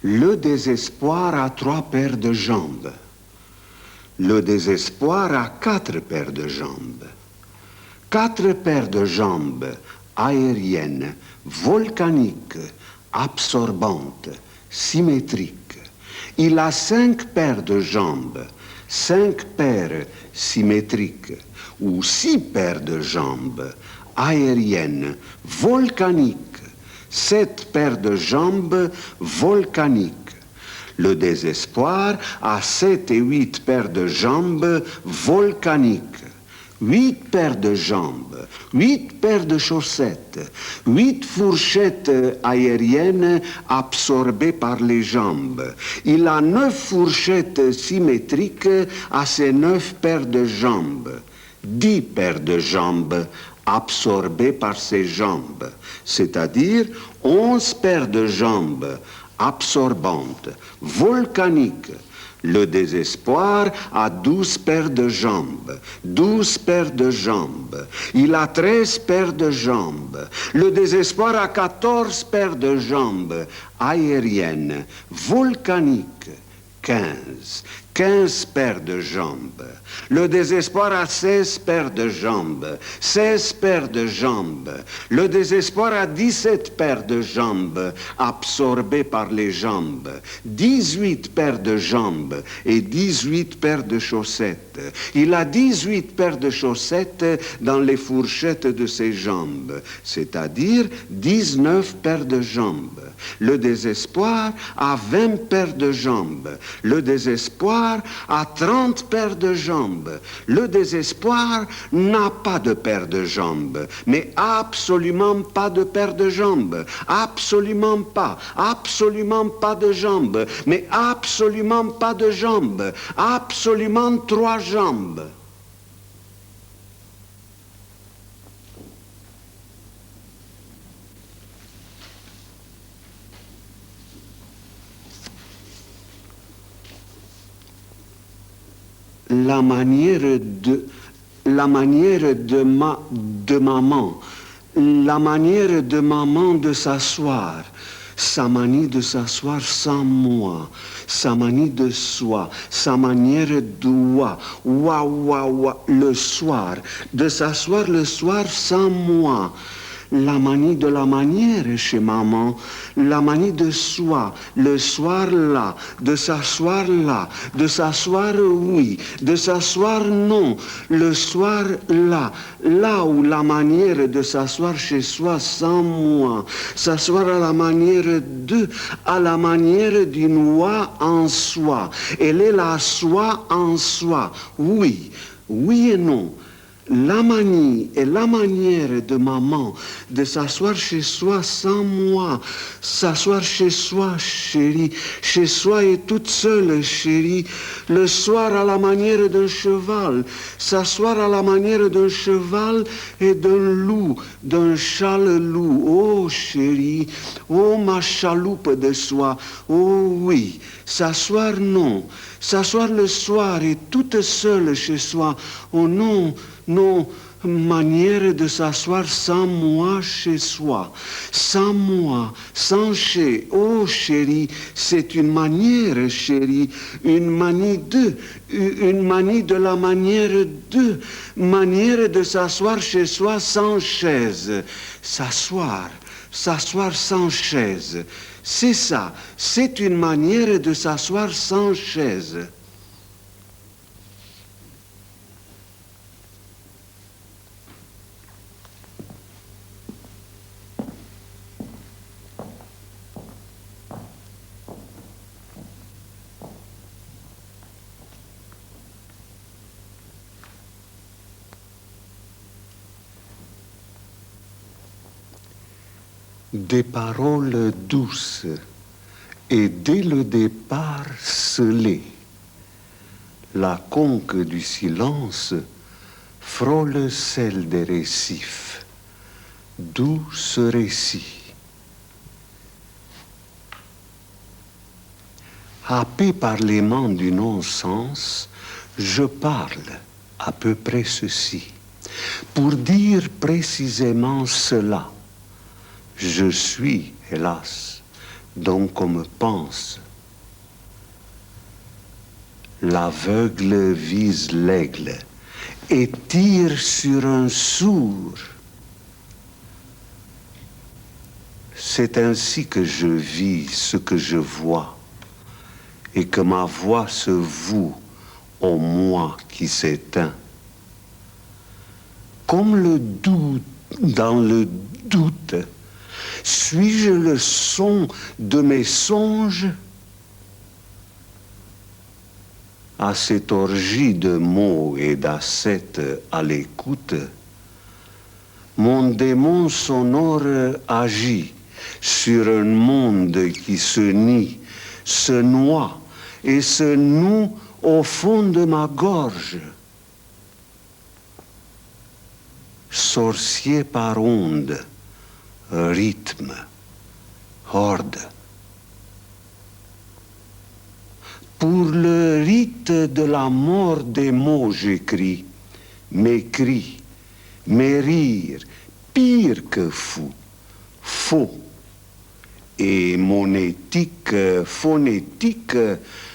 Le désespoir a 3 paires de jambes. Le désespoir a 4 paires de jambes. 4 paires de jambes aériennes, volcaniques, absorbantes, symétriques. Il a 5 paires de jambes, 5 paires symétriques, ou 6 paires de jambes aériennes, volcaniques, 7 paires de jambes volcaniques. Le désespoir a 7 et 8 paires de jambes volcaniques. 8 paires de jambes, 8 paires de chaussettes, 8 fourchettes aériennes absorbées par les jambes. Il a 9 fourchettes symétriques à ces 9 paires de jambes. 10 paires de jambes absorbées par ses jambes, c'est-à-dire 11 paires de jambes absorbantes, volcaniques. Le désespoir a 12 paires de jambes, 12 paires de jambes. Il a 13 paires de jambes. Le désespoir a 14 paires de jambes aériennes, volcaniques, 15. 15 paires de jambes. Le désespoir a 16 paires de jambes. 16 paires de jambes. Le désespoir a 17 paires de jambes absorbées par les jambes. 18 paires de jambes et 18 paires de chaussettes. Il a 18 paires de chaussettes dans les fourchettes de ses jambes, c'est-à-dire 19 paires de jambes. Le désespoir a 20 paires de jambes. Le désespoir a 30 paires de jambes. Le désespoir n'a pas de paire de jambes, mais absolument pas de paire de jambes. Absolument pas de jambes, mais absolument pas de jambes. Absolument 3 jambes. La manière de maman, la manière de maman de s'asseoir, sa manie de s'asseoir sans moi, sa manie de soi, sa manière d'oua, le soir, de s'asseoir le soir sans moi. La manie de la manière chez maman, la manie de soi, le soir là, de s'asseoir oui, de s'asseoir non, le soir là, là où la manière de s'asseoir chez soi sans moi, s'asseoir à la manière d'une oie en soi, elle est la soi en soi, oui, oui et non. La manie et la manière de maman de s'asseoir chez soi sans moi, s'asseoir chez soi, chérie, chez soi et toute seule, chérie, le soir à la manière d'un cheval, s'asseoir à la manière d'un cheval et d'un loup, d'un châle-loup, oh chérie, oh ma chaloupe de soie, oh oui, s'asseoir non, s'asseoir le soir et toute seule chez soi, oh non, non, manière de s'asseoir sans moi chez soi, sans moi, sans chez, oh chérie, c'est une manière chérie, une manie de la manière de s'asseoir chez soi sans chaise, s'asseoir sans chaise, c'est ça, c'est une manière de s'asseoir sans chaise. Des paroles douces et dès le départ scellées, la conque du silence frôle celle des récifs, douce récit. Happé par l'aimant du non-sens, je parle à peu près ceci, pour dire précisément cela. Je suis, hélas, donc comme pense. L'aveugle vise l'aigle et tire sur un sourd. C'est ainsi que je vis ce que je vois et que ma voix se voue au moi qui s'éteint. Comme le doute dans le doute, suis-je le son de mes songes? À cette orgie de mots et d'assiettes à l'écoute, mon démon sonore agit sur un monde qui se nie, se noie et se noue au fond de ma gorge. Sorcier par onde, rythme, horde. Pour le rite de la mort des mots j'écris, mes cris, mes rires, pire que fou, faux. Et mon éthique phonétique,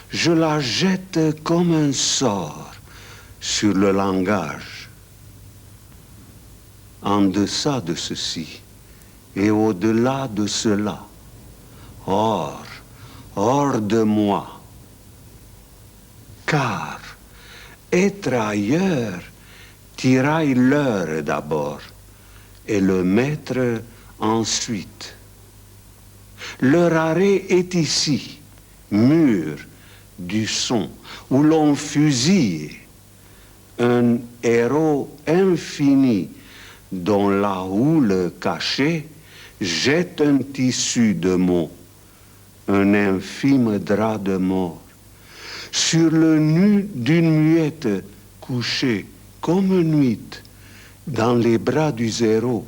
je la jette comme un sort sur le langage. En deçà de ceci et au-delà de cela, hors de moi, car être ailleurs tiraille l'heure d'abord et le maître ensuite. Leur arrêt est ici, mur du son, où l'on fusille un héros infini dont la houle cachée jette un tissu de mots, un infime drap de mort, sur le nu d'une muette couchée comme nuit dans les bras du zéro.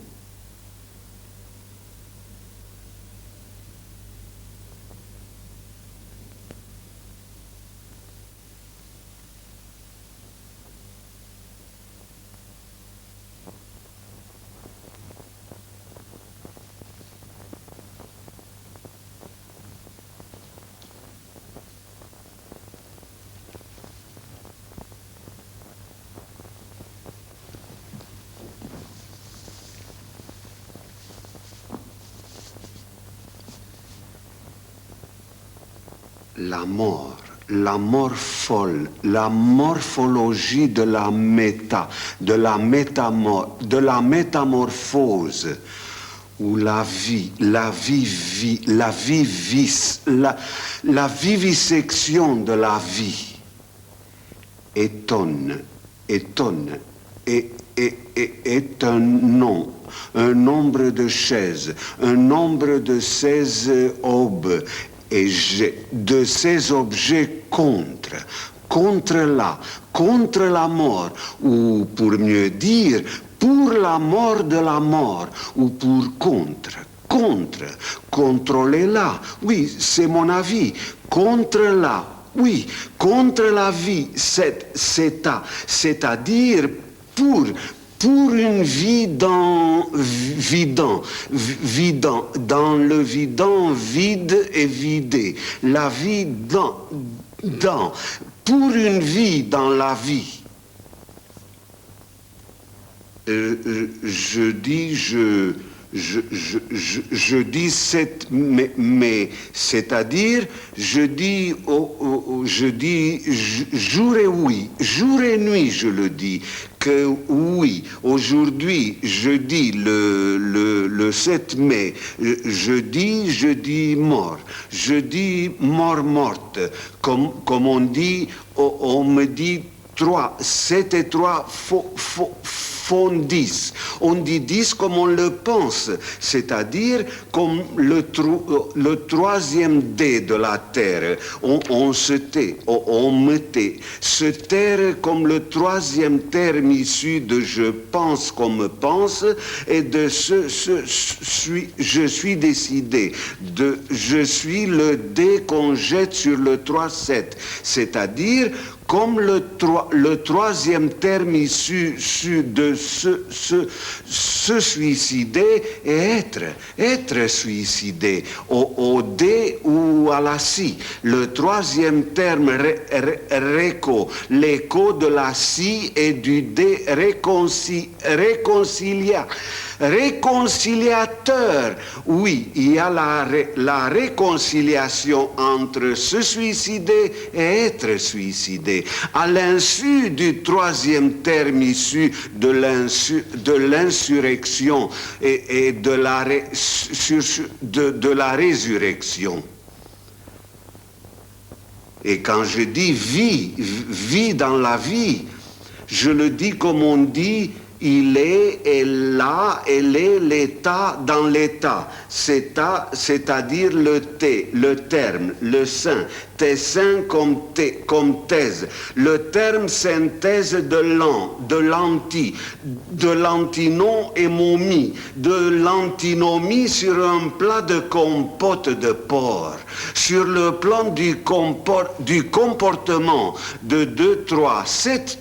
La mort folle, la morphologie de la métamorphose, où la vivisection de la vie étonne et est un nom, un nombre de chaises, un nombre de 16 aubes, et de ces objets contre la mort, ou pour mieux dire, pour la mort de la mort, ou pour contrôlez-la, oui, c'est mon avis, contre-la, oui, contre la vie, c'est-à-dire pour une vie dans le vidant, vide et vidé. La vie pour une vie dans la vie. Je dis mais c'est-à-dire je dis jour et nuit je le dis que oui, aujourd'hui jeudi le 7 mai je dis mort, je dis morte, comme on dit, on me dit 7 et 3 font 10. On dit 10 comme on le pense, c'est-à-dire comme le troisième dé de la terre. On se tait, on me tait. Se taire comme le troisième terme issu de je pense comme pense, et de je suis décidé. Je suis le dé qu'on jette sur le 3-7, c'est-à-dire comme le troisième terme issu de se suicider et être suicidé, au D ou à la si. Le troisième terme, réco, l'écho de la si et du D, réconciliateur. Oui, il y a la réconciliation entre se suicider et être suicidé. À l'insu du troisième terme issu de l'insurrection et de la résurrection. Et quand je dis vie dans la vie, je le dis comme on dit, il est, elle là, elle est l'état dans l'état, c'est-à-dire le terme, le sein, tessin comme thèse, le terme synthèse de l'antinom et momie, de l'antinomie sur un plat de compote de porc, sur le plan du comportement de 2-3,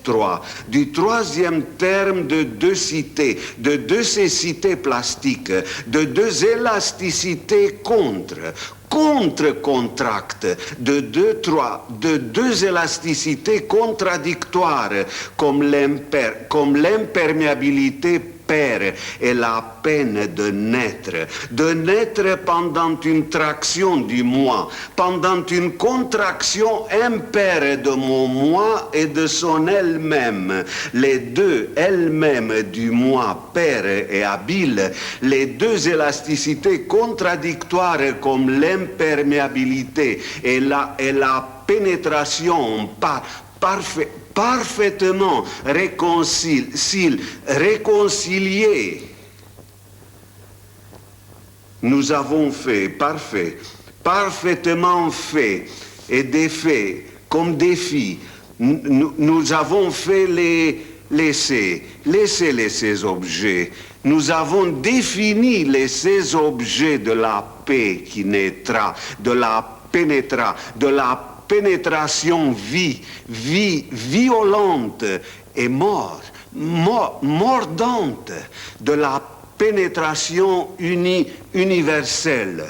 7-3, du troisième terme de deux cités, de deux cécités plastiques, de deux élasticités contre-contracte, de deux élasticités contradictoires, comme l'imperméabilité père et la peine de naître pendant une traction du moi, pendant une contraction impaire de mon moi et de son elle-même, les deux elle-même du moi père et habile, les deux élasticités contradictoires comme l'imperméabilité et la pénétration parfaitement réconciliés. Nous avons fait, parfaitement fait et défait comme défi. Nous avons fait laisser ces objets. Nous avons défini ces objets de la paix qui naîtra, de la pénétration violente et mordante, de la pénétration universelle.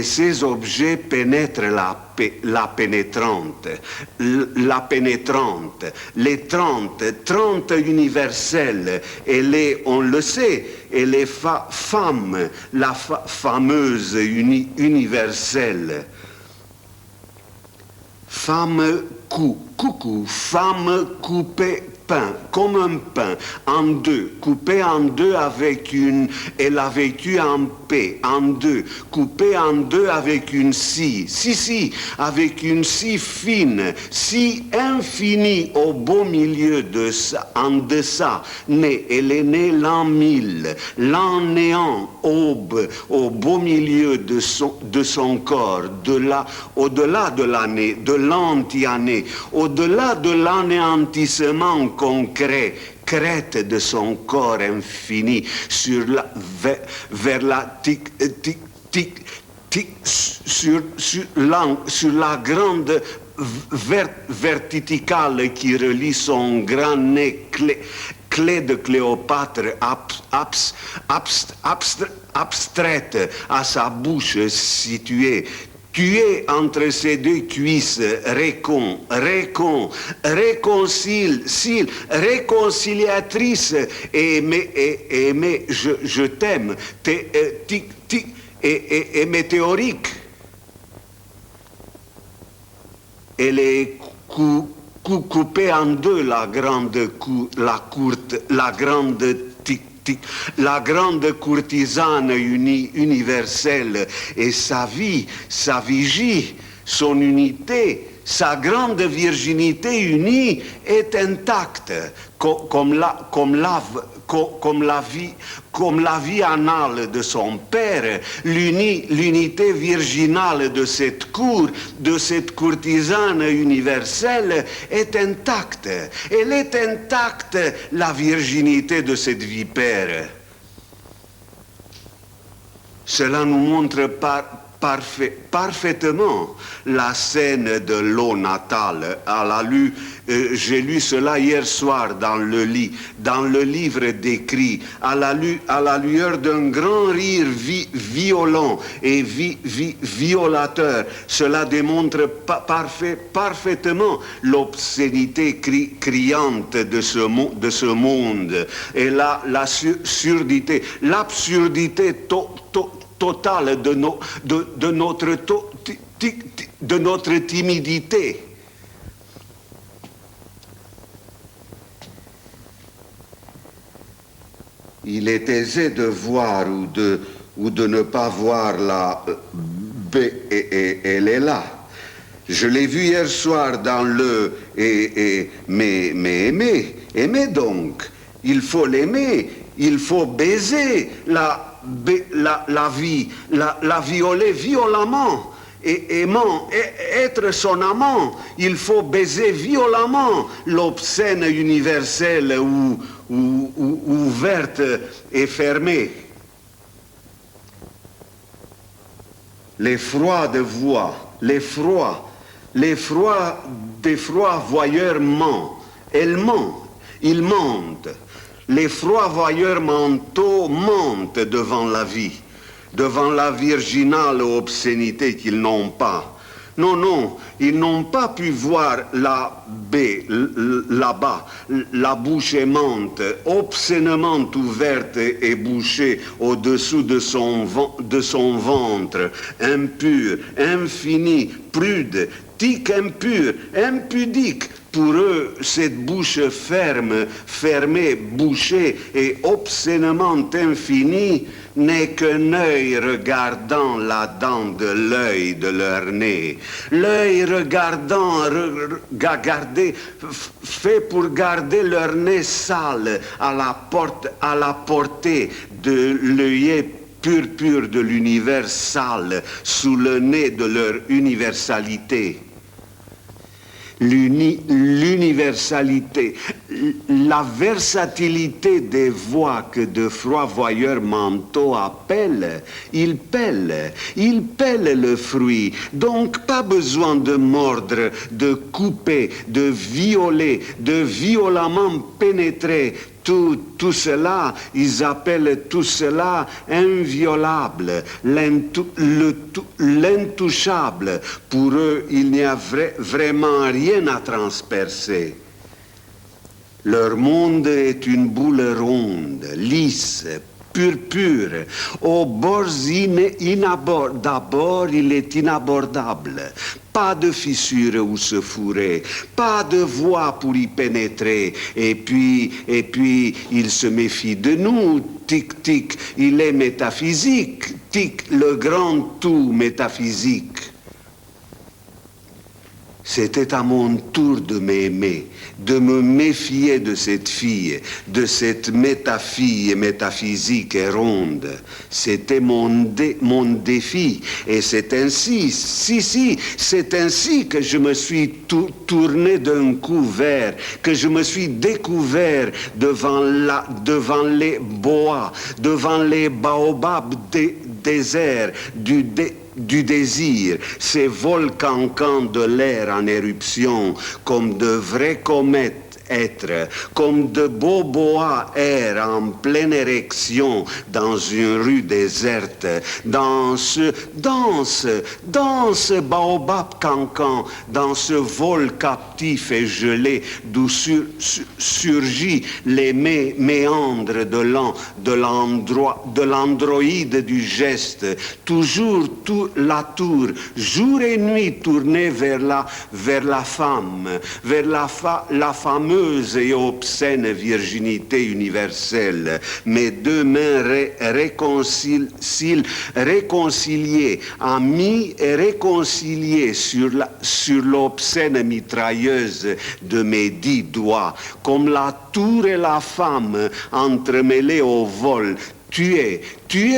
Ces objets pénètrent la pénétrante, les 30 universelles, et on le sait, et les femmes, la fameuse universelle. Femme femme coupée pain, comme un pain, en deux, coupé en deux avec elle a vécu en paix, en deux, coupé en deux avec une scie, avec une scie fine, si infinie au beau milieu de ça, en deçà, elle est née l'an 1000, l'an néant, aube, au beau milieu de son corps, au-delà de l'année, de l'anti-année, au-delà de l'anéantissement concret, crête de son corps infini vers la sur la grande verticale qui relie son grand nez clé de Cléopâtre abstraite à sa bouche située. Tué entre ces deux cuisses, réconciliatrice, aimé, je t'aime, et météorique. Elle est coupée en deux, la grande courtisane universelle, et sa vie, sa vigie, son unité, sa grande virginité unie est intacte, comme la vie anale de son père. L'unité virginale de cette courtisane universelle est intacte. Elle est intacte, la virginité de cette vipère. Cela nous montre parfaitement la scène de l'eau natale. J'ai lu cela hier soir dans le lit, dans le livre d'écrit, à la lueur d'un grand rire violent et violateur. Cela démontre parfaitement l'obscénité criante de ce monde et l'absurdité totale de notre timidité. Il est aisé de voir ou de ne pas voir la B et elle est là. Je l'ai vu hier soir dans mais aimer donc. Il faut l'aimer, il faut baiser la vie, la violer violemment. Et aimant, être son amant, il faut baiser violemment l'obscène universelle ou ouverte et fermée. Les froides voix, les froids des froids voyeurs mentent. Ils mentent. Les froids voyeurs mentaux mentent devant la vie, devant la virginale obscénité qu'ils n'ont pas. Non, ils n'ont pas pu voir la baie là-bas, la bouche aimante, obscènement ouverte et bouchée au-dessous de son ventre, impur, infini, prude, tic impur, impudique. Pour eux, cette bouche fermée, bouchée et obscénément infinie n'est qu'un œil regardant la dent de l'œil de leur nez. L'œil regardant, fait pour garder leur nez sale à la portée de l'œillet pur de l'univers sale sous le nez de leur universalité. L'universalité, la versatilité des voix que de froids voyeurs mentaux appellent, ils pèlent le fruit. Donc pas besoin de mordre, de couper, de violer, de violemment pénétrer. Tout cela, ils appellent tout cela inviolable, l'intouchable. Pour eux, il n'y a vraiment rien à transpercer. Leur monde est une boule ronde, lisse, pur. Au bord d'abord, il est inabordable. Pas de fissure où se fourrer, pas de voie pour y pénétrer. Et puis, il se méfie de nous. Tic, il est métaphysique. Tic, le grand tout métaphysique. C'était à mon tour de m'aimer, de me méfier de cette fille, de cette métafille métaphysique et ronde. C'était mon défi. Et c'est ainsi, c'est ainsi que je me suis tourné d'un coup vers, que je me suis découvert devant les bois, devant les baobabs déserts du désir, ces volcancans de l'air en éruption, comme de vraies comètes être, comme de beaux boas errent en pleine érection dans une rue déserte, dans ce baobab cancan, dans ce vol captif et gelé d'où surgit les méandres de l'androïde du geste, toujours la tour, jour et nuit tournée vers la femme, vers la fameuse et obscène virginité universelle, mes deux mains réconciliées, amies et réconciliées sur l'obscène mitrailleuse de mes 10 doigts, comme la tour et la femme entremêlées au vol. Tuer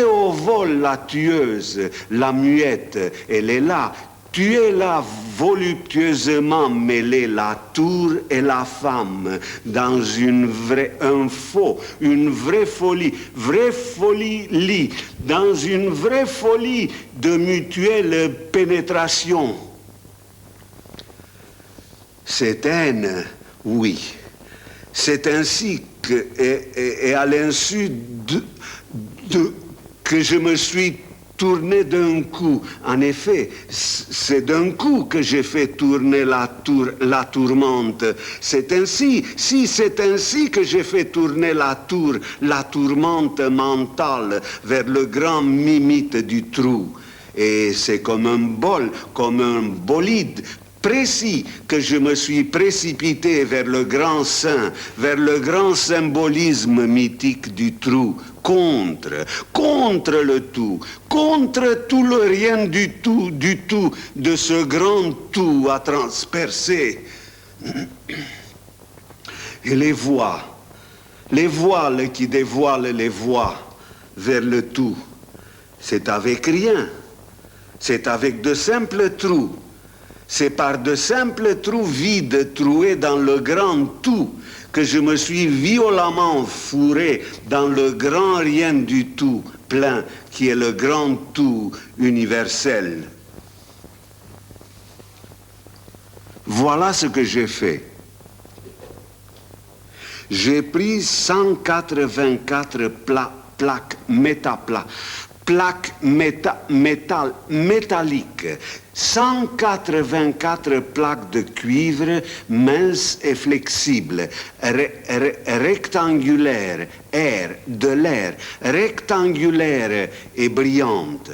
au vol la tueuse, la muette, elle est là. Tu es là voluptueusement mêlé la tour et la femme dans une vraie folie lit, dans une vraie folie de mutuelle pénétration. Cette haine, oui, c'est ainsi que, et à l'insu que je me suis tourné d'un coup. En effet, c'est d'un coup que j'ai fait tourner la tourmente. C'est ainsi, si c'est ainsi que j'ai fait tourner la tourmente mentale vers le grand mimite du trou. Et c'est comme un bolide précis que je me suis précipité vers le grand sein, vers le grand symbolisme mythique du trou, contre le tout, contre tout le rien du tout, de ce grand tout à transpercer. Et les voiles qui dévoilent les voies vers le tout, c'est avec rien, c'est avec de simples trous. C'est par de simples trous vides troués dans le grand tout que je me suis violemment fourré dans le grand rien du tout plein qui est le grand tout universel. Voilà ce que j'ai fait. J'ai pris 184 plaques métalliques, 184 plaques de cuivre minces et flexibles, rectangulaires, rectangulaires et brillantes.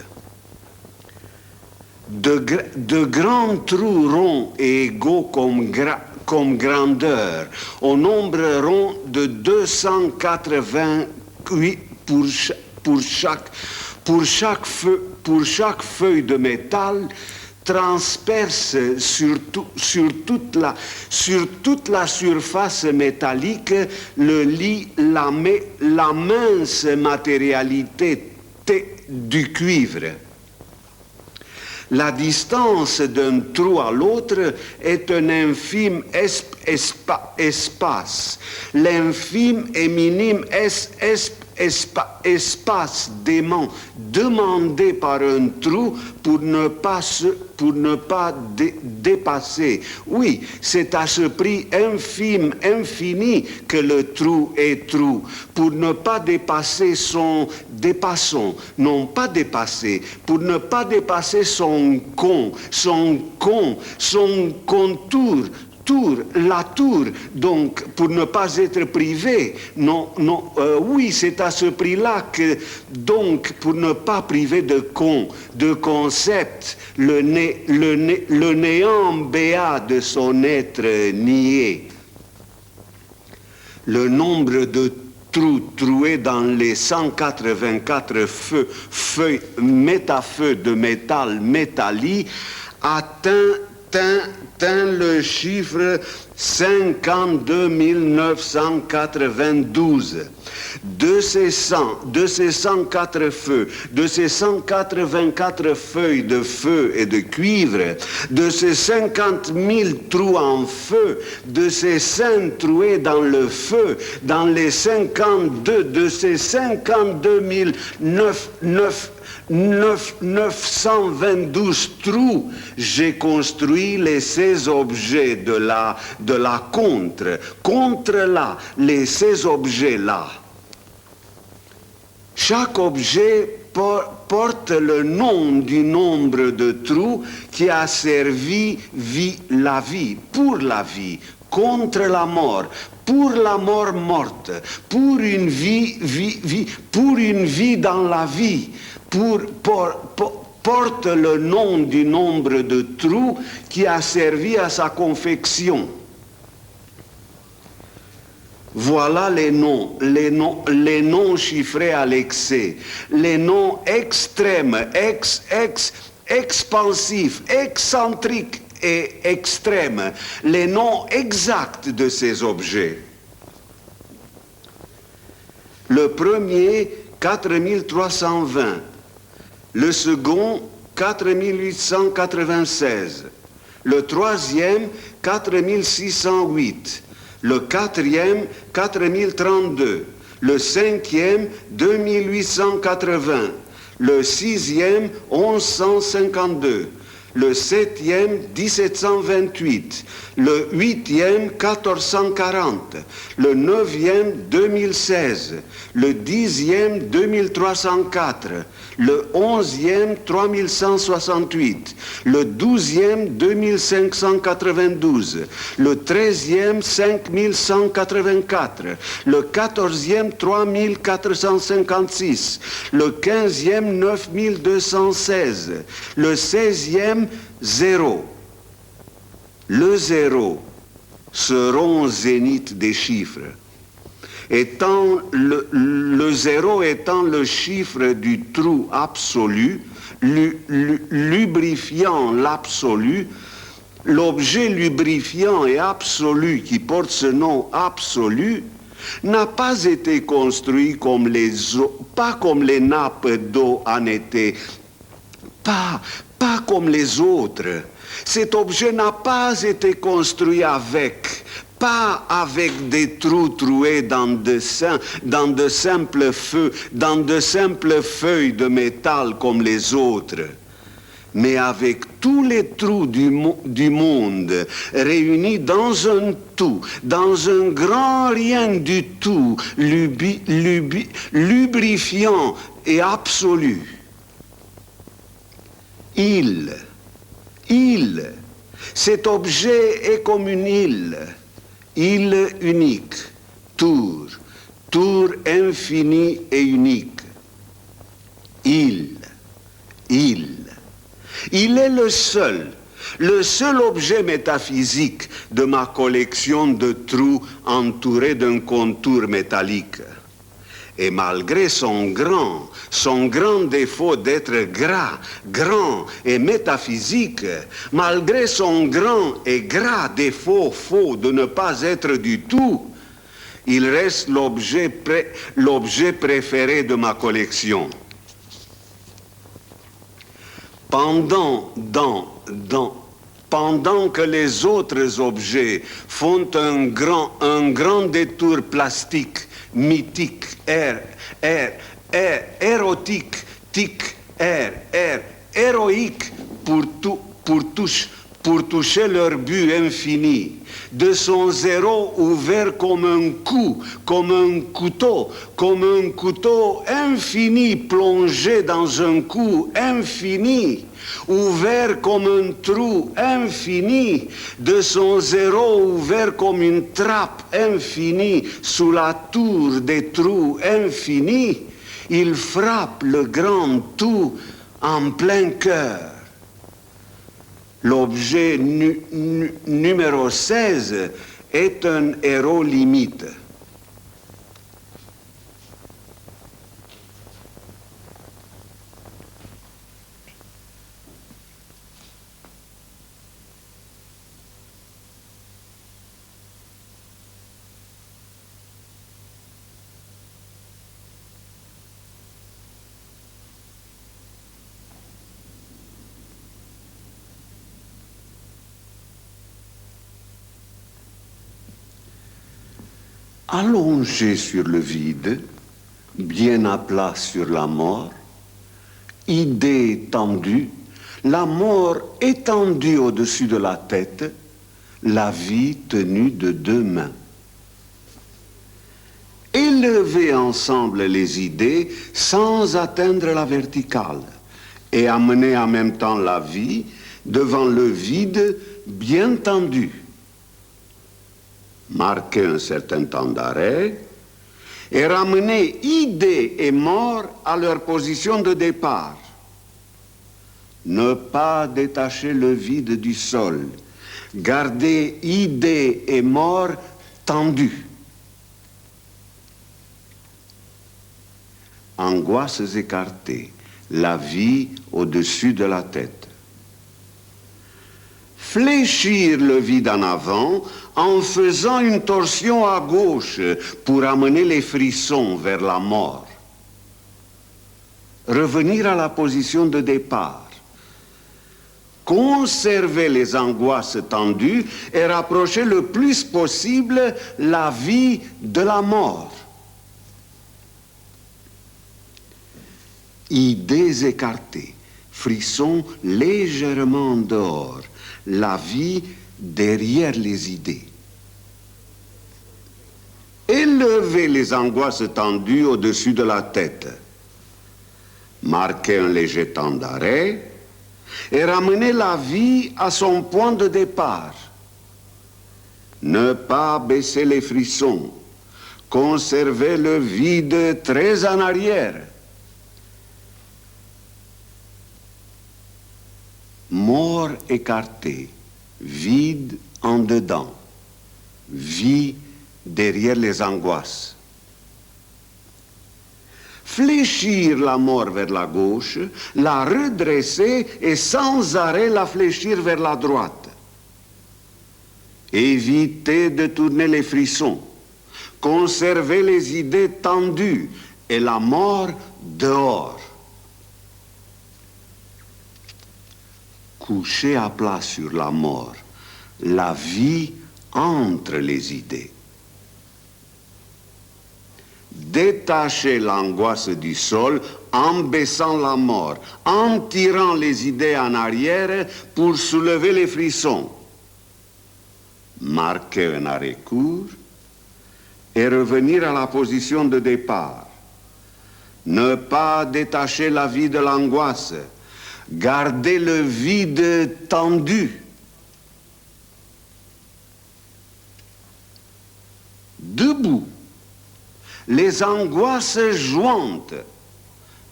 De grands trous ronds et égaux comme grandeur, au nombre rond de 288 pour chaque feuille de métal, transperce sur toute la surface métallique le lit, la mince matérialité du cuivre. La distance d'un trou à l'autre est un infime espace. L'infime et minime espace dément demandé par un trou pour ne pas dépasser. Oui, c'est à ce prix infini que le trou est trou. Pour ne pas dépasser pour ne pas dépasser son contour. La tour, donc, pour ne pas être privé, oui, c'est à ce prix-là que, donc, pour ne pas priver de concept, le néant béat de son être nié. Le nombre de trous troués dans les 184 feuilles métafeux de métal métallique atteint le chiffre 52 992. De ces 104 feux, de ces 184 feuilles de feu et de cuivre, de ces 50 000 trous en feu, de ces saints troués dans le feu, dans les 52, de ces 52 922 trous, j'ai construit les 16 objets de la contre là, les 16 objets là. Chaque objet porte le nom du nombre de trous qui a servi pour la vie, contre la mort, pour la mort morte, pour une vie dans la vie, porte le nom du nombre de trous qui a servi à sa confection. Voilà les noms chiffrés à l'excès, les noms extrêmes, expansifs, excentriques et extrêmes, les noms exacts de ces objets. Le premier, 4320. Le second, 4896. Le troisième, 4608. Le quatrième, 4032. Le cinquième, 2880. Le sixième, 1152. Le septième, 1728. Le huitième, 1440. Le neuvième, 2016. Le dixième, 2304. Le onzième, 3168. Le douzième, 2592. Le treizième, 5184. Le quatorzième, 3456. Le quinzième, 9216. Le seizième, 0. Le 0 seront au zénith des chiffres. Étant le 0 étant le chiffre du trou absolu, lubrifiant l'absolu, l'objet lubrifiant et absolu qui porte ce nom absolu n'a pas été construit comme pas comme les nappes d'eau en été, pas comme les autres. Cet objet n'a pas été construit pas avec des trous troués dans de simples feuilles de métal comme les autres, mais avec tous les trous du monde réunis dans un tout, dans un grand rien du tout, lubrifiant et absolu. Cet objet est comme une île unique, tour infini et unique. Il est le seul objet métaphysique de ma collection de trous entourés d'un contour métallique. Et malgré son grand défaut d'être grand et métaphysique, malgré son grand et gras défaut faux de ne pas être du tout, il reste l'objet préféré de ma collection. Pendant que les autres objets font un grand détour plastique, mythique, érotique, héroïque pour toucher leur but infini, de son zéro ouvert comme un couteau infini plongé dans un coup infini, ouvert comme un trou infini, de son zéro ouvert comme une trappe infinie sous la tour des trous infinis, il frappe le grand tout en plein cœur. L'objet numéro 16 est un héros limite. Allongé sur le vide, bien à plat sur la mort, idée tendue, la mort étendue au-dessus de la tête, la vie tenue de deux mains. Élever ensemble les idées sans atteindre la verticale et amener en même temps la vie devant le vide bien tendu. Marquer un certain temps d'arrêt et ramener idées et mort à leur position de départ. Ne pas détacher le vide du sol, garder idées et mort tendues. Angoisses écartées, la vie au-dessus de la tête. Fléchir le vide en avant en faisant une torsion à gauche pour amener les frissons vers la mort. Revenir à la position de départ, conserver les angoisses tendues et rapprocher le plus possible la vie de la mort. Idées écartées, frissons légèrement dehors, la vie derrière les idées. Élever les angoisses tendues au-dessus de la tête, marquer un léger temps d'arrêt et ramener la vie à son point de départ. Ne pas baisser les frissons, conserver le vide très en arrière. Mort écartée, vide en dedans, vie derrière les angoisses. Fléchir la mort vers la gauche, la redresser et sans arrêt la fléchir vers la droite. Éviter de tourner les frissons, conserver les idées tendues et la mort dehors. Coucher à plat sur la mort, la vie entre les idées. Détacher l'angoisse du sol en baissant la mort, en tirant les idées en arrière pour soulever les frissons. Marquer un arrêt court et revenir à la position de départ. Ne pas détacher la vie de l'angoisse, garder le vide tendu. Debout, les angoisses jointes,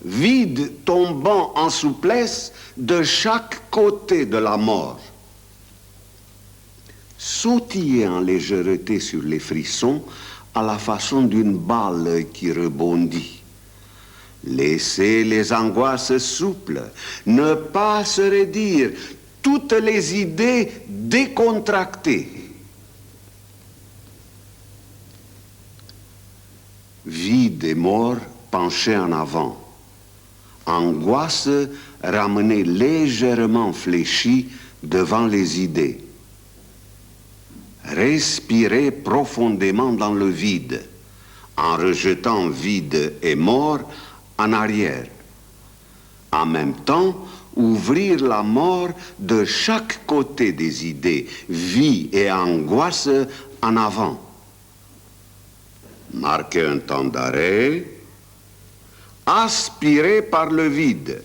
vide tombant en souplesse de chaque côté de la mort. Sautiller en légèreté sur les frissons à la façon d'une balle qui rebondit. Laisser les angoisses souples, ne pas se raidir, toutes les idées décontractées. Vide et mort penchés en avant. Angoisse ramenée légèrement fléchie devant les idées. Respirer profondément dans le vide, en rejetant vide et mort en arrière. En même temps, ouvrir la mort de chaque côté des idées, vie et angoisse en avant. Marquer un temps d'arrêt, aspirer par le vide,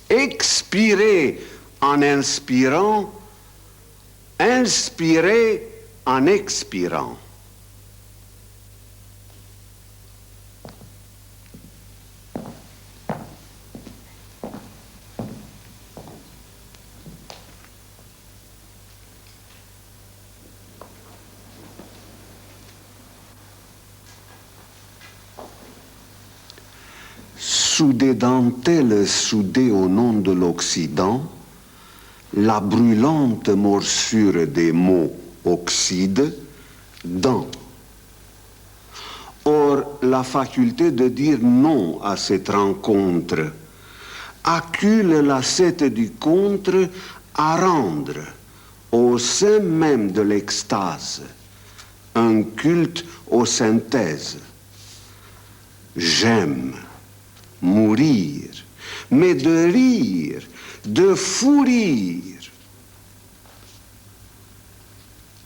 expirer en inspirant, inspirer en expirant. Sous des dentelles soudées au nom de l'Occident, la brûlante morsure des mots oxyde, dents. Or, la faculté de dire non à cette rencontre accule l'ascète du contre à rendre, au sein même de l'extase, un culte aux synthèses. J'aime mourir, mais de rire, de fou rire.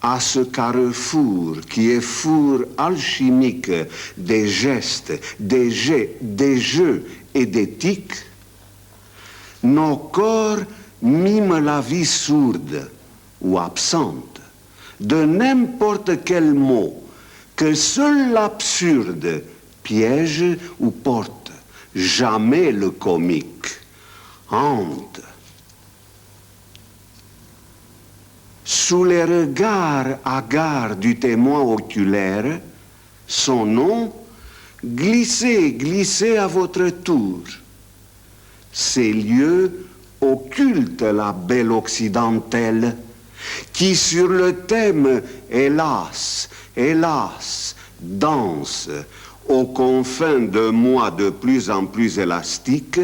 À ce carrefour qui est four alchimique des gestes, des jeux et des tics, nos corps miment la vie sourde ou absente de n'importe quel mot que seul l'absurde piège ou porte. Jamais le comique hante. Sous les regards hagards du témoin oculaire, son nom, glissez à votre tour. Ces lieux occultent la belle occidentelle qui sur le thème hélas, danse aux confins de moi de plus en plus élastique,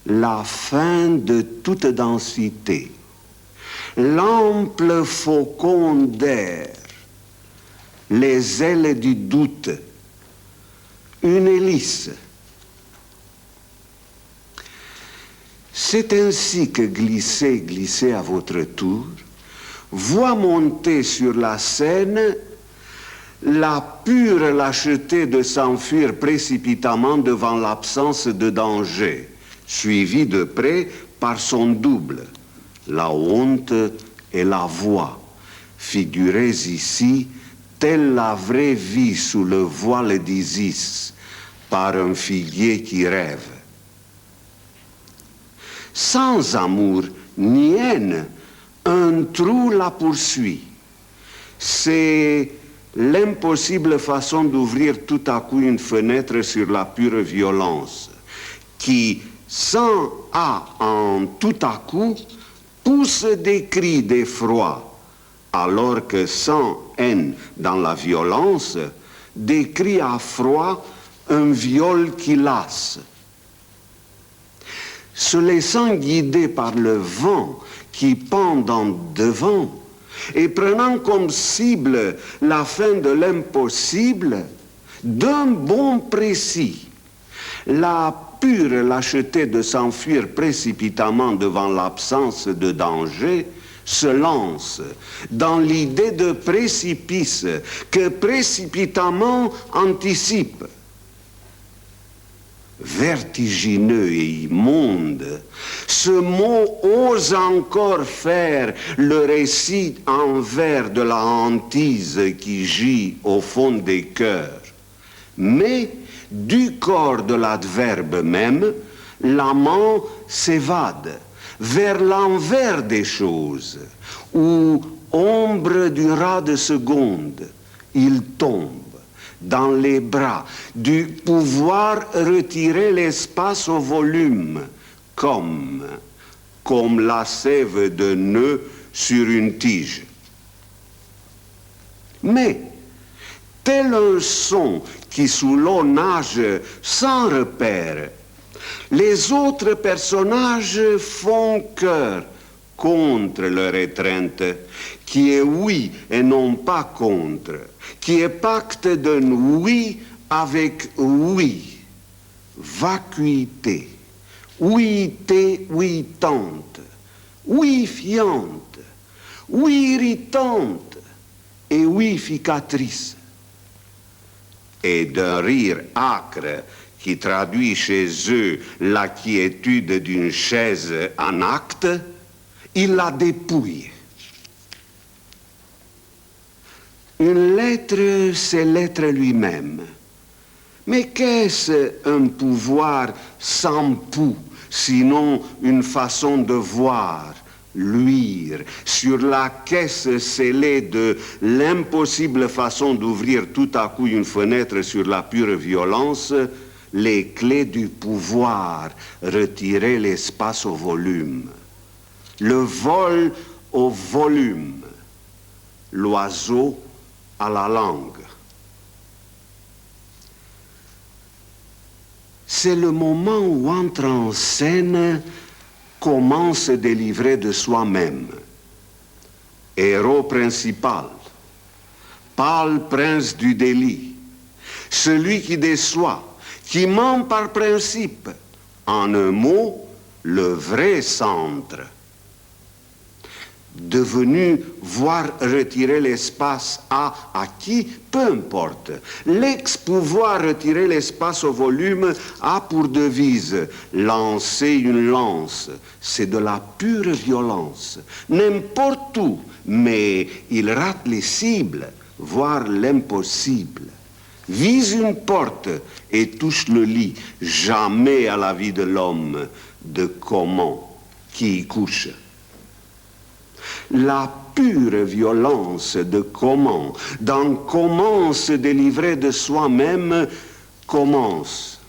la fin de toute densité, l'ample faucon d'air, les ailes du doute, une hélice. C'est ainsi que glissez à votre tour, voit monter sur la scène la pure lâcheté de s'enfuir précipitamment devant l'absence de danger, suivi de près par son double, la honte et la voix, figurées ici telle la vraie vie sous le voile d'Isis, par un figuier qui rêve. Sans amour ni haine, un trou la poursuit. C'est l'impossible façon d'ouvrir tout à coup une fenêtre sur la pure violence, qui, sans A en tout à coup, pousse des cris d'effroi, alors que sans haine dans la violence, des cris à froid, un viol qui lasse. Se laissant guider par le vent qui pend en devant, et prenant comme cible la fin de l'impossible, d'un bond précis, la pure lâcheté de s'enfuir précipitamment devant l'absence de danger se lance dans l'idée de précipice que précipitamment anticipe. Vertigineux et immonde, ce mot ose encore faire le récit en vers de la hantise qui gît au fond des cœurs. Mais du corps de l'adverbe même, l'amant s'évade vers l'envers des choses, où, ombre du ras de seconde, il tombe dans les bras du pouvoir retirer l'espace au volume, comme la sève de nœud sur une tige. Mais, tel un son qui sous l'eau nage sans repère, les autres personnages font cœur contre leur étreinte, qui est oui et non pas contre, qui est pacte d'un oui avec oui, vacuité, ouïté ouïtante, ouïfiante, oui irritante et ouïficatrice. Et d'un rire âcre qui traduit chez eux la quiétude d'une chaise en acte, il la dépouille. Une lettre, c'est l'être lui-même. Mais qu'est-ce un pouvoir sans pouls, sinon une façon de voir, luire, sur la caisse scellée de l'impossible façon d'ouvrir tout à coup une fenêtre sur la pure violence, les clés du pouvoir, retirer l'espace au volume. Le vol au volume, l'oiseau à la langue. C'est le moment où entre en scène comment se délivrer de soi-même. Héros principal, pâle prince du délit, celui qui déçoit, qui ment par principe, en un mot, le vrai centre. Devenu voir retirer l'espace à qui, peu importe. L'ex-pouvoir retirer l'espace au volume a pour devise lancer une lance. C'est de la pure violence. N'importe où, mais il rate les cibles, voire l'impossible. Vise une porte et touche le lit. Jamais à la vie de l'homme de comment qui y couche. La pure violence de comment, dans comment se délivrer de soi-même, commence.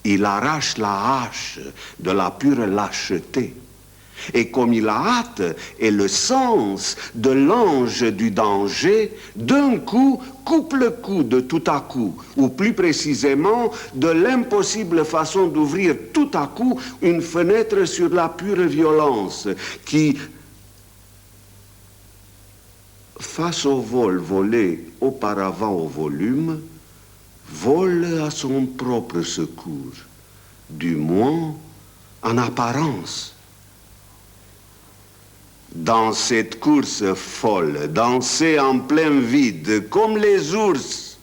Il arrache la hache de la pure lâcheté. Et comme il a hâte et le sens de l'ange du danger, d'un coup coupe le coup de tout à coup, ou plus précisément de l'impossible façon d'ouvrir tout à coup une fenêtre sur la pure violence qui, face au vol volé auparavant au volume, vole à son propre secours, du moins en apparence. Dans cette course folle, danser en plein vide, comme les ours,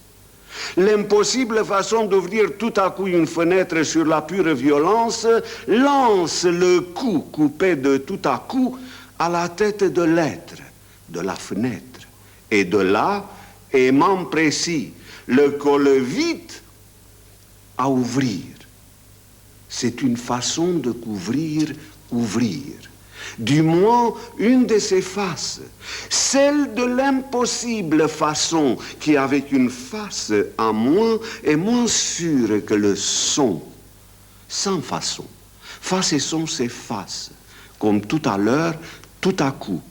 l'impossible façon d'ouvrir tout à coup une fenêtre sur la pure violence lance le coup coupé de tout à coup à la tête de l'être, de la fenêtre, et de là, aimant précis, le colle vite à ouvrir. C'est une façon de couvrir, ouvrir. Du moins une de ces faces, celle de l'impossible façon qui, avec une face en moins, est moins sûre que le son, sans façon. Face et son s'effacent, comme tout à l'heure, tout à coup,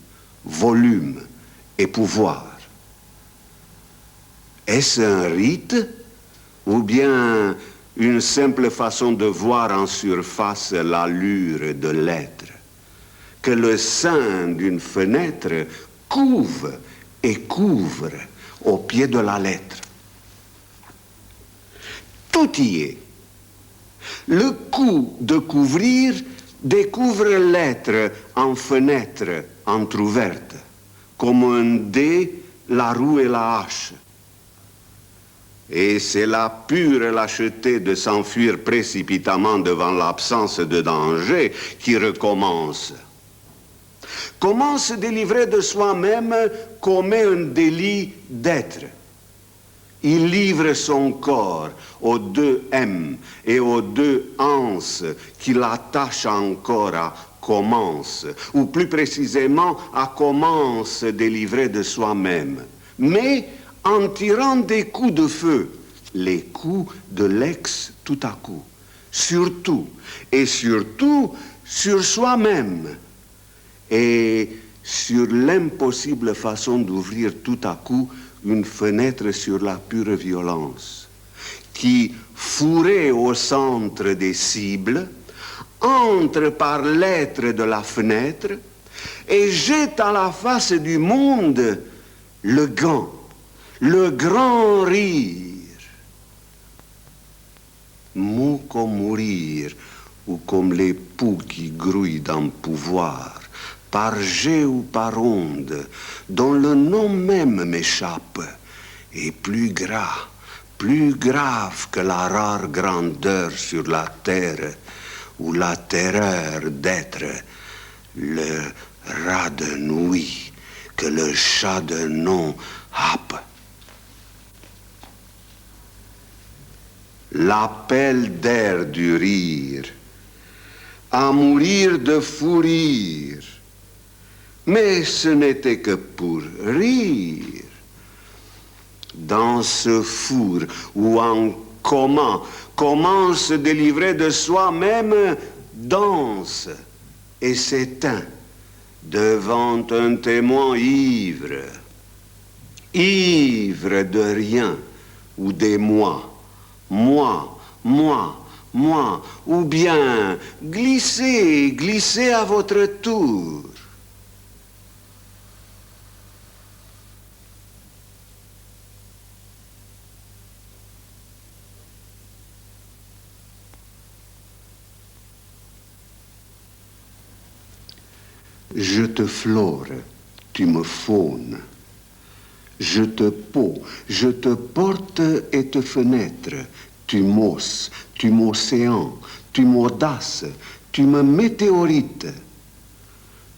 volume et pouvoir. Est-ce un rite ou bien une simple façon de voir en surface l'allure de l'être? Que le sein d'une fenêtre couve et couvre au pied de la lettre. Tout y est. Le coup de couvrir découvre l'être en fenêtre entr'ouverte, comme un dé, la roue et la hache. Et c'est la pure lâcheté de s'enfuir précipitamment devant l'absence de danger qui recommence. Comment se délivrer de soi-même commet un délit d'être. Il livre son corps aux deux M et aux deux anses qui l'attachent encore à commence, ou plus précisément à comment se délivrer de soi-même, mais en tirant des coups de feu, les coups de l'ex tout à coup, surtout, et surtout sur soi-même, et sur l'impossible façon d'ouvrir tout à coup une fenêtre sur la pure violence, qui, fourrée au centre des cibles, entre par l'être de la fenêtre et jette à la face du monde le gant, le grand rire, mou comme mourir, ou comme les poux qui grouillent dans pouvoir, par jet ou par onde, dont le nom même m'échappe, et plus grave que la rare grandeur sur la terre, ou la terreur d'être le rat de nuit que le chat de nom happe. L'appel d'air du rire, à mourir de fou rire, mais ce n'était que pour rire. Dans ce four où en comment se délivrer de soi-même, danse et s'éteint devant un témoin ivre, ivre de rien ou des moi, ou bien glissez à votre tour. Je te flore, tu me faunes. Je te peau, je te porte et te fenêtre. Tu m'osses, tu m'océan, tu m'audaces, tu me météorites.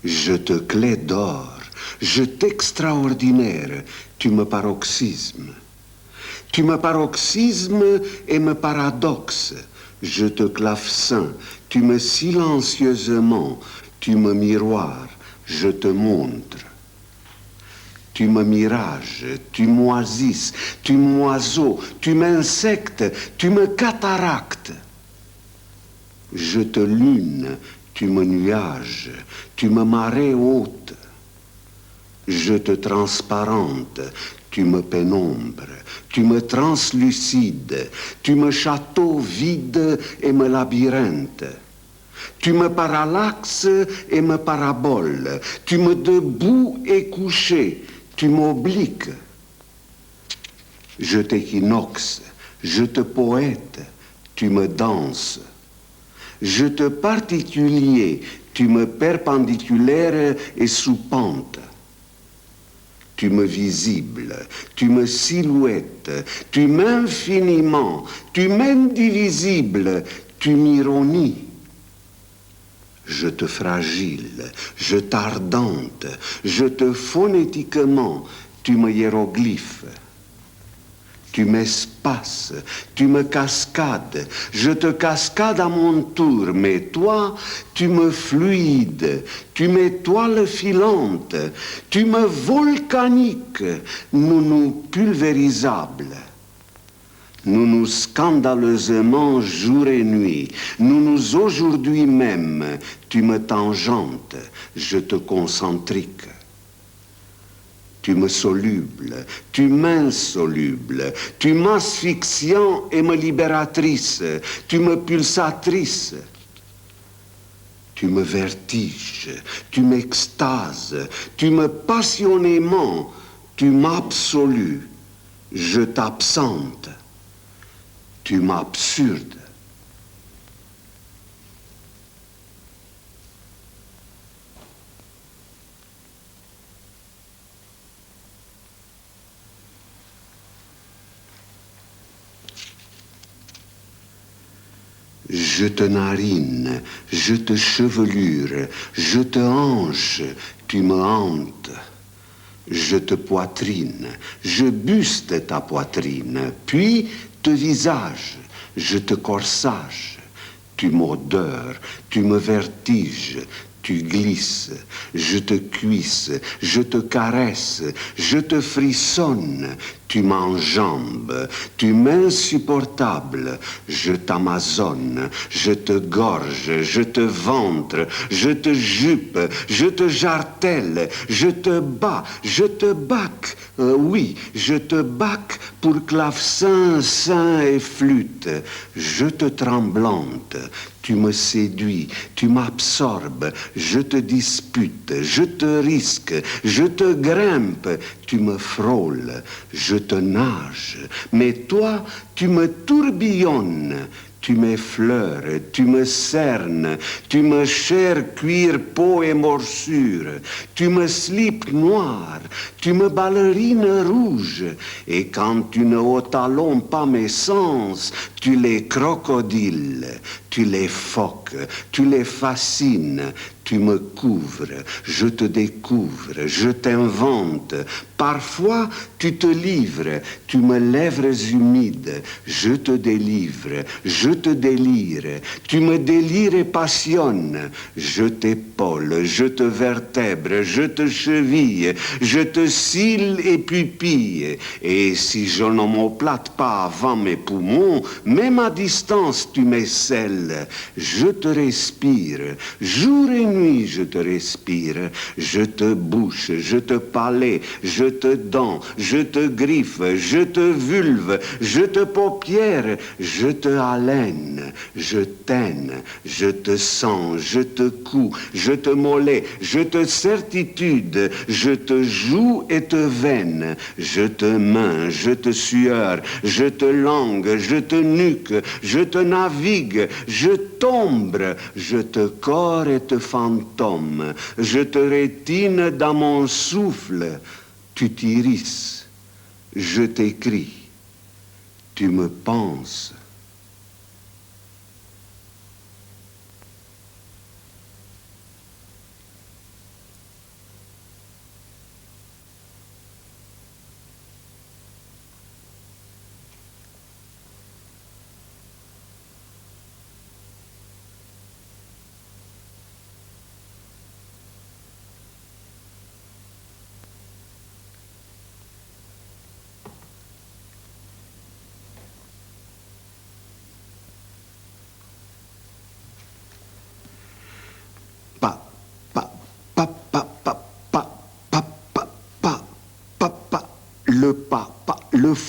Je te clé d'or, je t'extraordinaire, tu me paroxysme. Tu me paroxysme et me paradoxe. Je te clavecin, tu me silencieusement, tu me miroir, je te montre. Tu me mirages, tu m'oisisses, tu m'oiseaux, tu m'insectes, tu me cataractes. Je te lune, tu me nuage, tu me marée haute. Je te transparente, tu me pénombre, tu me translucide, tu me château vide et me labyrinthe. Tu me parallaxes et me paraboles, tu me debout et couché, tu m'obliques. Je t'équinoxe, je te poète, tu me danses. Je te particulier, tu me perpendiculaire et sous pente. Tu me visible, tu me silhouette, tu m'infiniment, tu m'indivisible, tu m'ironies. Je te fragile, je t'ardente, je te phonétiquement, tu me hiéroglyphe. Tu m'espaces, tu me cascades, je te cascade à mon tour, mais toi, tu me fluides, tu m'étoiles filantes, tu me volcaniques, nous nous pulvérisables. Nous nous scandaleusement jour et nuit, nous nous aujourd'hui même, tu me tangentes, je te concentrique. Tu me soluble, tu m'insoluble, tu m'asphyxiant et me libératrice, tu me pulsatrice. Tu me vertiges, tu m'extases, tu me passionnément, tu m'absolus, je t'absente, tu m'absurdes. Je te narine, je te chevelure, je te hanche, tu me hantes. Je te poitrine, je buste ta poitrine, puis te visage, je te corsage. Tu m'odeurs, tu me vertiges, tu glisses, je te cuisse, je te caresse, je te frissonne, tu m'enjambes, tu m'insupportable, je t'amazonne, je te gorge, je te ventre, je te jupe, je te jartelle, je te bats, je te bac, oui, je te bac pour clavecin, sein et flûte, je te tremblante, tu me séduis, tu m'absorbes, je te dispute, je te risque, je te grimpe, tu me frôles, je te nage, mais toi, tu me tourbillonnes, tu m'effleures, tu me cernes, tu me chair, cuir, peau et morsure, tu me slip noir, tu me ballerines rouge, et quand tu ne haut-talons pas mes sens, tu les crocodiles, tu les phoques, tu les fascines, tu me couvres, je te découvre, je t'invente. Parfois, tu te livres, tu me lèvres humides, je te délivre, je te délire, tu me délires et passionnes, je t'épaule, je te vertèbre, je te cheville, je te cille et pupille, et si je n'omoplate pas avant mes poumons, même à distance tu m'esselles, je te respire, jour et nuit je te respire, je te bouche, je te palais, je te dent, je te griffe, je te vulve, je te paupière, je te haleine, je t'aine, je te sens, je te couds, je te mollet, je te certitude, je te joue et te veine, je te main, je te sueur, je te langue, je te nuque, je te navigue, je t'ombre, je te corps et te fantôme, je te rétine dans mon souffle, tu t'irisses, je t'écris, tu me penses.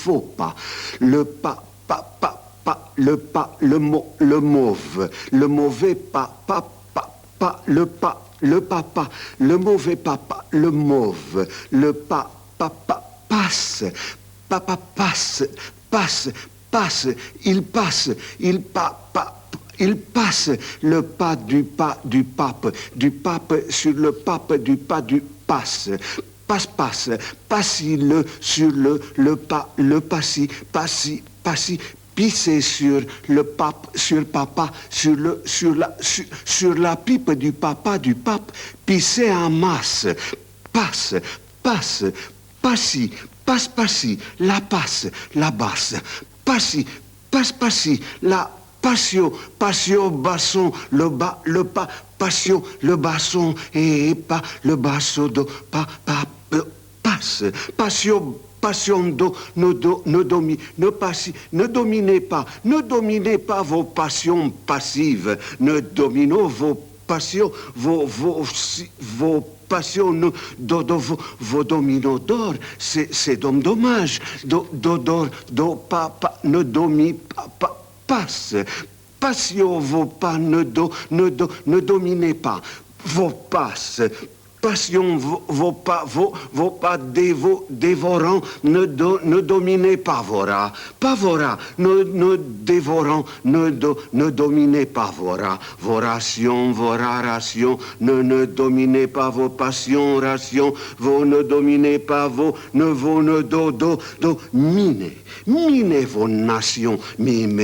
faux pas, le pas, le pas, le mauve, le mauvais pas, le pas, le papa, le mauvais papa, le mauve, le pas, passe, papa passe, passe, il passe, il il passe le pas du pape sur le pape du pas du passe. Passi le sur le pas, le passi, pisser sur le pape, sur papa, sur la pipe du papa, du pape, pisser en masse, passe, passi, la passe, la basse, passi, la patio, basson, le bas, le pas, patio, le basson, et pas, le basso, do, passe, passion do, ne dominez pas vos passions passives, ne dominez vos passions, vos passions, vos dominos d'or, c'est dommage, ne domi, passe, passio vos pas, ne dominez pas, vos passes, passion, vos pas dévorants, ne dominez pas vora, ne dévorant, ne dominez pas vora, voration, ration, ne dominez pas vos passions, ration, ne dominez pas vos, minez vos nations, mine,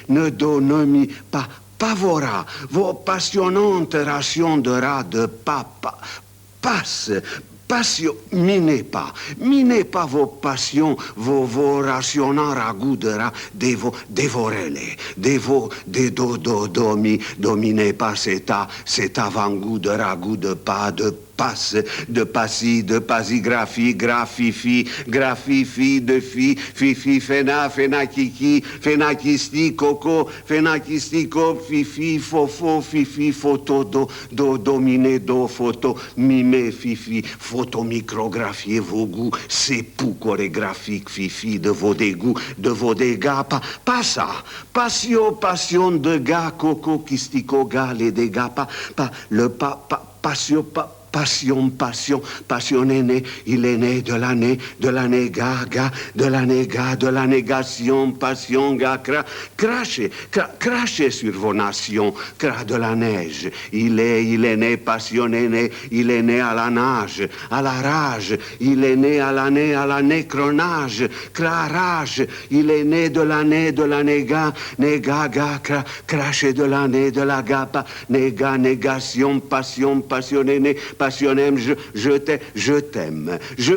ne dominez pas, pavora, vos passionnantes rations de rats de papa, passion, minez pas vos passions, vos rationnants ragoûts de rats, dévorez-les, dominez pas cet avant-goût de ragoût de pas, de passe, de passi, de pasigraphie, graphifi, de fifi, kiki, fénakisti, coco, fifi, fofo, fifi, photo, dominé, photo, mimé, fifi, photomicrographier vos goûts, c'est pou chorégraphique, fifi, de vos dégoûts, de vos dégâts, pas ça, passion de gars, coco, kistico, gars, les dégâts, le passionné, il est né de l'année, de la négation, passion, gars, crachez sur vos nations, de la neige, il est né passionné, il est né à la nage, à la rage, il est né à la nécronage, rage, il est né de la néga, crachez de l'année, de la gapa, négation, passion, passionné, passionnem, je t'aime, je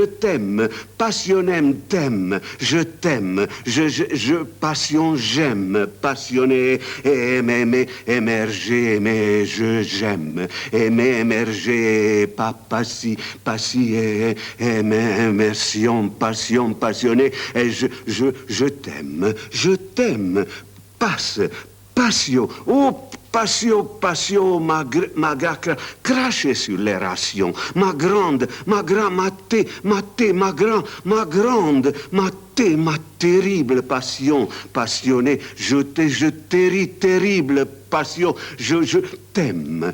t'aime, passionnem, t'aime, je t'aime, je passion, j'aime, passionné, aimer, émerger, aimer, j'aime, aimer, émerger, passi, aimer, immersion, passion, passionné, et je t'aime, passe, passio, oh, Passio, ma crachez sur les rations. Ma grande, ma terrible passion, passionnée, terrible passion, je t'aime,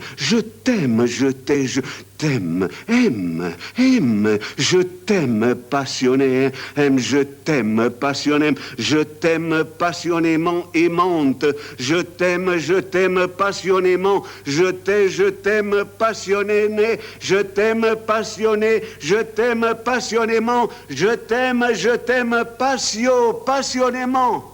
aime, je t'aime, passionné, aime, je t'aime, passionné, je t'aime passionnément, aimante, je t'aime passionnément, je t'aime passionné, je t'aime passionné, je t'aime passionnément, je t'aime passionnément.